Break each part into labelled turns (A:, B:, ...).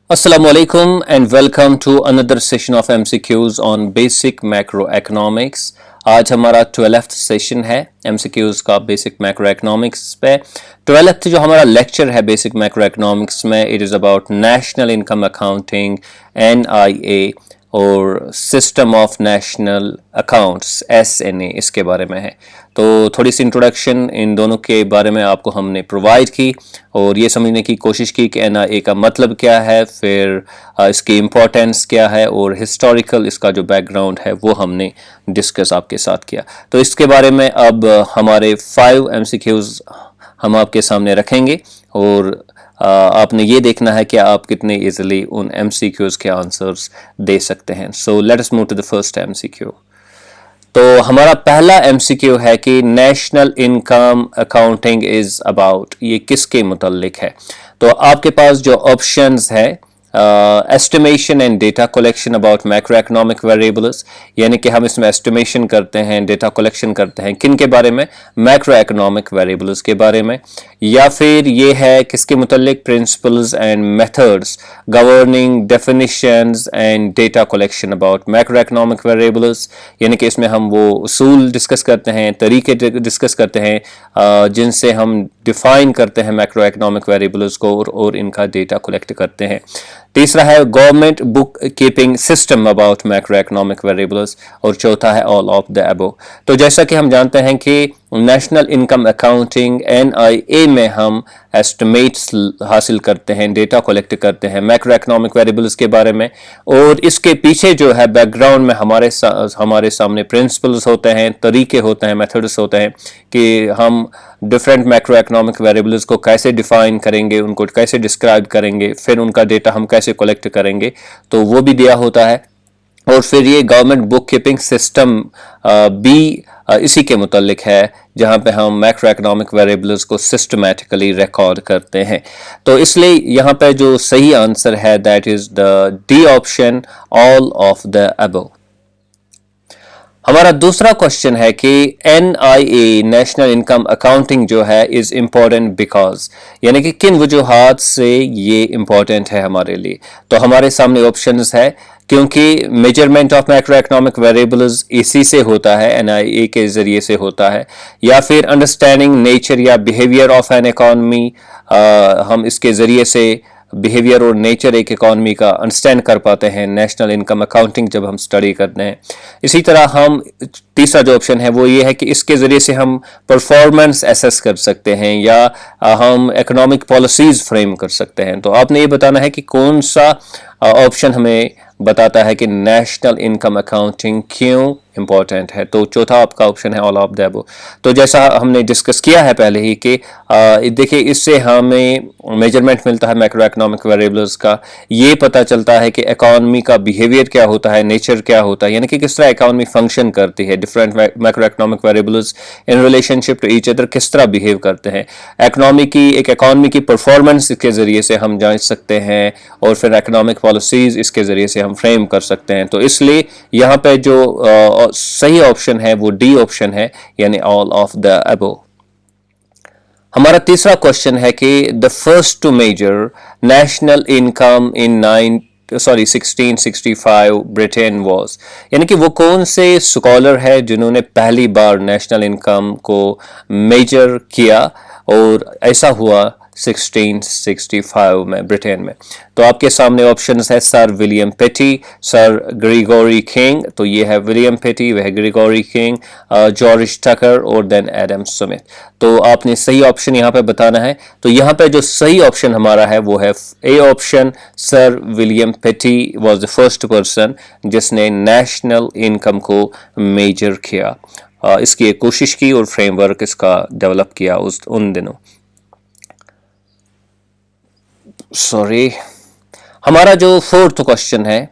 A: Assalamu alaikum and welcome to another session of MCQs on basic macroeconomics। आज हमारा 12th session है MCQs का basic macro economics पे। 12th जो हमारा लेक्चर है बेसिक मैक्रो इकोनॉमिक्स में, it is about national income accounting NIA और system of national accounts SNA, इसके बारे में है। तो थोड़ी सी इंट्रोडक्शन इन दोनों के बारे में आपको हमने प्रोवाइड की और ये समझने की कोशिश की कि NIA का मतलब क्या है, फिर इसकी इम्पोर्टेंस क्या है और हिस्टोरिकल इसका जो बैकग्राउंड है वो हमने डिस्कस आपके साथ किया। तो इसके बारे में अब हमारे 5 MCQs हम आपके सामने रखेंगे और आपने ये देखना है कि आप कितने इजीली उन MCQs के आंसर्स दे सकते हैं। So let us move to the first MCQ। तो हमारा पहला MCQ है कि national income accounting is about, ये किसके मुतल्लिक है। तो आपके पास जो ऑप्शंस है, estimation and data collection about macro economic variables, यानी कि हम इसमें एस्टिमेशन करते हैं, डेटा कलेक्शन करते हैं किन के बारे में, मैक्रो इकोनॉमिक वेरिएबल्स के बारे में। या फिर ये है किसके मुतल्लिक, principles and methods governing definitions and data collection about macro economic variables, यानी कि इसमें हम वो उसूल डिस्कस करते हैं, तरीके डिस्कस करते हैं जिनसे हम डिफाइन करते हैं मैक्रो इकोनॉमिक वेरिएबल्स को और इनका डेटा कलेक्ट करते हैं। तीसरा है government book keeping system about macro economic variables और चौथा है ऑल ऑफ द अबव। तो जैसा कि हम जानते हैं कि नेशनल इनकम अकाउंटिंग NIA में हम एस्टिमेट्स हासिल करते हैं, डेटा कलेक्ट करते हैं मैक्रो इकोनॉमिक वेरिएबल्स के बारे में, और इसके पीछे जो है बैकग्राउंड में हमारे सामने प्रिंसिपल्स होते हैं, तरीके होते हैं, मेथड्स होते हैं कि हम डिफरेंट मैक्रो इकोनॉमिक वेरिएबल्स को कैसे डिफाइन करेंगे, उनको कैसे डिस्क्राइब करेंगे, फिर उनका डेटा हम कैसे कलेक्ट करेंगे, तो वो भी दिया होता है। और फिर ये गवर्नमेंट बुक कीपिंग सिस्टम भी इसी के मुतल्लिक है, जहाँ पे हम मैक्रो इकोनॉमिक वेरिएबल्स को सिस्टमैटिकली रिकॉर्ड करते हैं। तो इसलिए यहाँ पे जो सही आंसर है that is the D option, all of the above. हमारा दूसरा क्वेश्चन है कि NIA नेशनल इनकम अकाउंटिंग जो है इज इम्पोर्टेंट बिकॉज, यानी कि किन वजूहात से ये इम्पोर्टेंट है हमारे लिए। तो हमारे सामने ऑप्शंस है क्योंकि measurement of macro economic variables इसी से होता है, NIA के जरिए से होता है, या फिर अंडरस्टैंडिंग नेचर या बिहेवियर ऑफ एन इकॉनमी, हम इसके जरिए से बिहेवियर और नेचर एक इकॉनमी का अंडरस्टैंड कर पाते हैं नेशनल इनकम अकाउंटिंग जब हम स्टडी करते हैं। इसी तरह हम तीसरा जो ऑप्शन है वो ये है कि इसके ज़रिए से हम परफॉर्मेंस एसेस कर सकते हैं या हम इकोनॉमिक पॉलिसीज़ फ्रेम कर सकते हैं। तो आपने ये बताना है कि कौन सा ऑप्शन हमें बताता है कि नेशनल इनकम अकाउंटिंग क्यों इम्पोर्टेंट है। तो चौथा आपका ऑप्शन है ऑल ऑफ द अबव। तो जैसा हमने डिस्कस किया है पहले ही कि देखिए इससे हमें मेजरमेंट मिलता है मैक्रो इकोनॉमिक वेरिएबल्स का, ये पता चलता है कि इकॉनमी का बिहेवियर क्या होता है, नेचर क्या होता है, यानी कि किस तरह इकॉनमी फंक्शन करती है, different macro economic variables in relationship to each other किस तरह बिहेव करते हैं। इकॉनमी की परफॉर्मेंस के जरिए से हम जांच सकते हैं और फिर इकोनॉमिक पॉलिसीज इसके जरिए से हम फ्रेम कर सकते हैं। तो इसलिए यहाँ पे जो सही ऑप्शन है वो डी ऑप्शन है, यानी ऑल ऑफ द अबव। हमारा तीसरा क्वेश्चन है कि the first to measure national income in 1665 Britain was, यानी कि वो कौन से स्कॉलर है जिन्होंने पहली बार नेशनल इनकम को मेजर किया, और ऐसा हुआ 1665 में ब्रिटेन में। तो आपके सामने ऑप्शंस है सर विलियम पेटी, सर ग्रीगोरी किंग, तो ये है विलियम पेटी, वह ग्रीगोरी किंग, जॉर्ज टकर और देन एडम स्मिथ। तो आपने सही ऑप्शन यहाँ पे बताना है। तो यहाँ पे जो सही ऑप्शन हमारा है वो है ए ऑप्शन, सर विलियम पेटी वाज द फर्स्ट पर्सन जिसने नेशनल इनकम को मेजर किया, इसकी एक कोशिश की और फ्रेमवर्क इसका डेवलप किया उन दिनों। हमारा जो फोर्थ क्वेश्चन है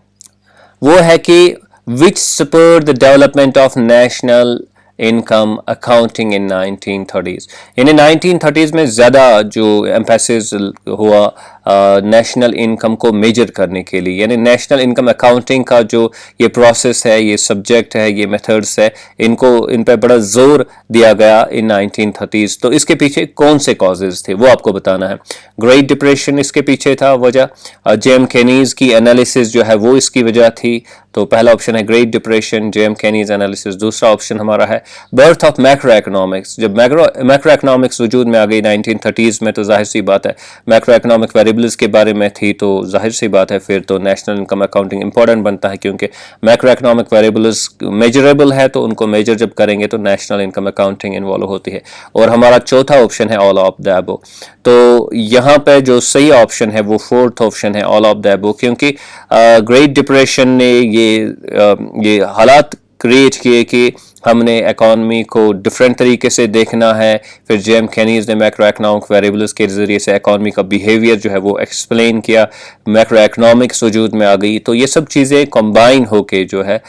A: वो है कि which spurred the development of national income accounting in 1930s, यानी 1930s में ज़्यादा जो एम्फेसिस हुआ नेशनल इनकम को मेजर करने के लिए, यानी नेशनल इनकम अकाउंटिंग का जो ये प्रोसेस है, ये सब्जेक्ट है, ये मेथड्स है, इन पे बड़ा जोर दिया गया इन 1930s। तो इसके पीछे कौन से कॉजेज थे वो आपको बताना है। ग्रेट डिप्रेशन इसके पीछे था वजह, जेएम केनीज की एनालिसिस जो है वो इसकी वजह थी। तो पहला ऑप्शन है great depression, JM Kaynes analysis. दूसरा ऑप्शन हमारा है बर्थ ऑफ मैक्रो इकोनॉमिक्स। जब मैक्रो इकोनॉमिक्स वजूद में आ गई 1930s में, तो जाहिर सी बात है मैक्रो इकोनॉमिक वेरिएबल्स के बारे में थी, तो जाहिर सी बात है फिर तो नेशनल इनकम अकाउंटिंग इंपॉर्टेंट बनता है, क्योंकि मैक्रो इकोनॉमिक वेरिएबल्स मेजरेबल है, तो उनको मेजर जब करेंगे तो नेशनल इनकम अकाउंटिंग इन्वॉल्व होती है। और हमारा चौथा ऑप्शन है ऑल ऑफ द अबव। तो यहाँ पे जो सही ऑप्शन है वो फोर्थ ऑप्शन है ऑल ऑफ द अबव, क्योंकि ग्रेट डिप्रेशन ने ये हालात क्रिएट किए कि हमने इकॉनमी को डिफरेंट तरीके से देखना है। फिर जेएम केनीज ने मैक्रो इकोनॉमिक वेरिएबल्स के जरिए से इकॉनमी का बिहेवियर जो है वो एक्सप्लेन किया, मैक्रो इकोनॉमिक्स वजूद में आ गई। तो ये सब चीज़ें कंबाइन होके जो है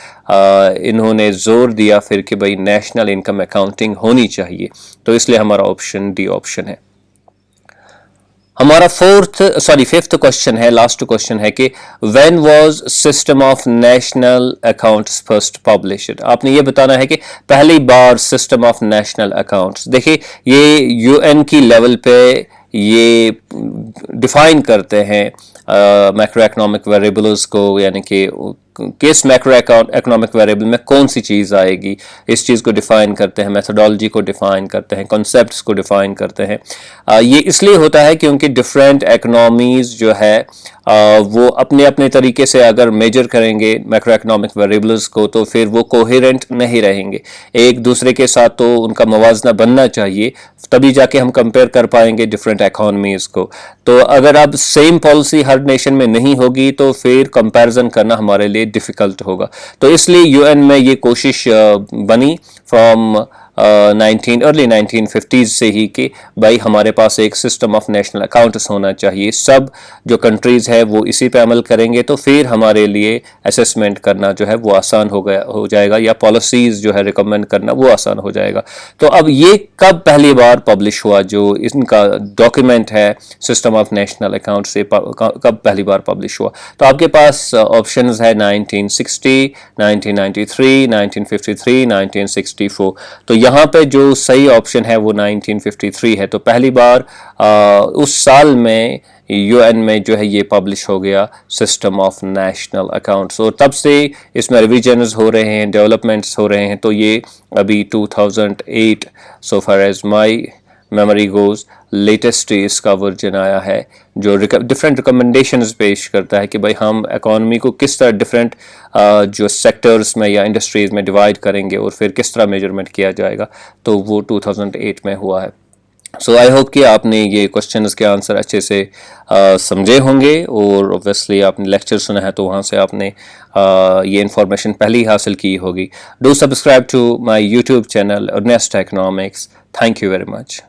A: इन्होंने जोर दिया फिर कि भाई नेशनल इनकम अकाउंटिंग होनी चाहिए। तो इसलिए हमारा ऑप्शन डी ऑप्शन है। हमारा फिफ्थ क्वेश्चन है, लास्ट क्वेश्चन है कि when was system of national accounts first published. आपने ये बताना है कि पहली बार सिस्टम ऑफ नेशनल अकाउंट्स, देखिए ये यूएन की लेवल पे ये डिफाइन करते हैं मैक्रो इकोनॉमिक वेरिएबल्स को, यानी कि किस मैक्रो इकोनॉमिक वेरिएबल में कौन सी चीज़ आएगी, इस चीज़ को डिफाइन करते हैं, मेथोडोलॉजी को डिफाइन करते हैं, कॉन्सेप्ट्स को डिफाइन करते हैं। ये इसलिए होता है क्योंकि डिफरेंट इकोनॉमीज जो है वो अपने अपने तरीके से अगर मेजर करेंगे मैक्रो इकोनॉमिक वेरिएबल्स को, तो फिर वो कोहेरेंट नहीं रहेंगे एक दूसरे के साथ। तो उनका मवाजना बनना चाहिए, तभी जाके हम कंपेयर कर पाएंगे डिफरेंट इकोनॉमीज को। तो अगर अब सेम पॉलिसी हर नेशन में नहीं होगी तो फिर कंपैरिजन करना हमारे लिए डिफिकल्ट होगा। तो इसलिए यूएन में ये कोशिश बनी फ्रॉम अर्ली 1950s से ही कि भाई हमारे पास एक सिस्टम ऑफ नेशनल अकाउंट्स होना चाहिए। सब जो कंट्रीज़ है वो इसी पे अमल करेंगे तो फिर हमारे लिए असेसमेंट करना जो है वो आसान हो जाएगा, या पॉलिसीज़ जो है रिकमेंड करना वो आसान हो जाएगा। तो अब ये कब पहली बार पब्लिश हुआ, जो इनका डॉक्यूमेंट है सिस्टम ऑफ नेशनल अकाउंट से कब पहली बार पब्लिश हुआ? तो आपके पास ऑप्शंस है 1960, 1993, 1953, 1964। तो यहाँ पे जो सही ऑप्शन है वो 1953 है। तो पहली बार उस साल में यूएन में जो है ये पब्लिश हो गया सिस्टम ऑफ नेशनल अकाउंट्स, और तब से इसमें रिविजन्स हो रहे हैं, डेवलपमेंट्स हो रहे हैं। तो ये अभी 2008 so far as my memory goes latest इसका वर्जन आया है, जो डिफरेंट रिकमेंडेशंस पेश करता है कि भाई हम इकॉनमी को किस तरह डिफरेंट जो सेक्टर्स में या इंडस्ट्रीज में डिवाइड करेंगे और फिर किस तरह मेजरमेंट किया जाएगा। तो वो 2008 में हुआ है। सो आई होप कि आपने ये क्वेश्चंस के आंसर अच्छे से समझे होंगे, और ऑब्वियसली आपने लेक्चर सुना है तो वहाँ से आपने ये इन्फॉर्मेशन पहले ही हासिल की होगी। Do subscribe to my YouTube channel Earnest Economics. Thank you very much.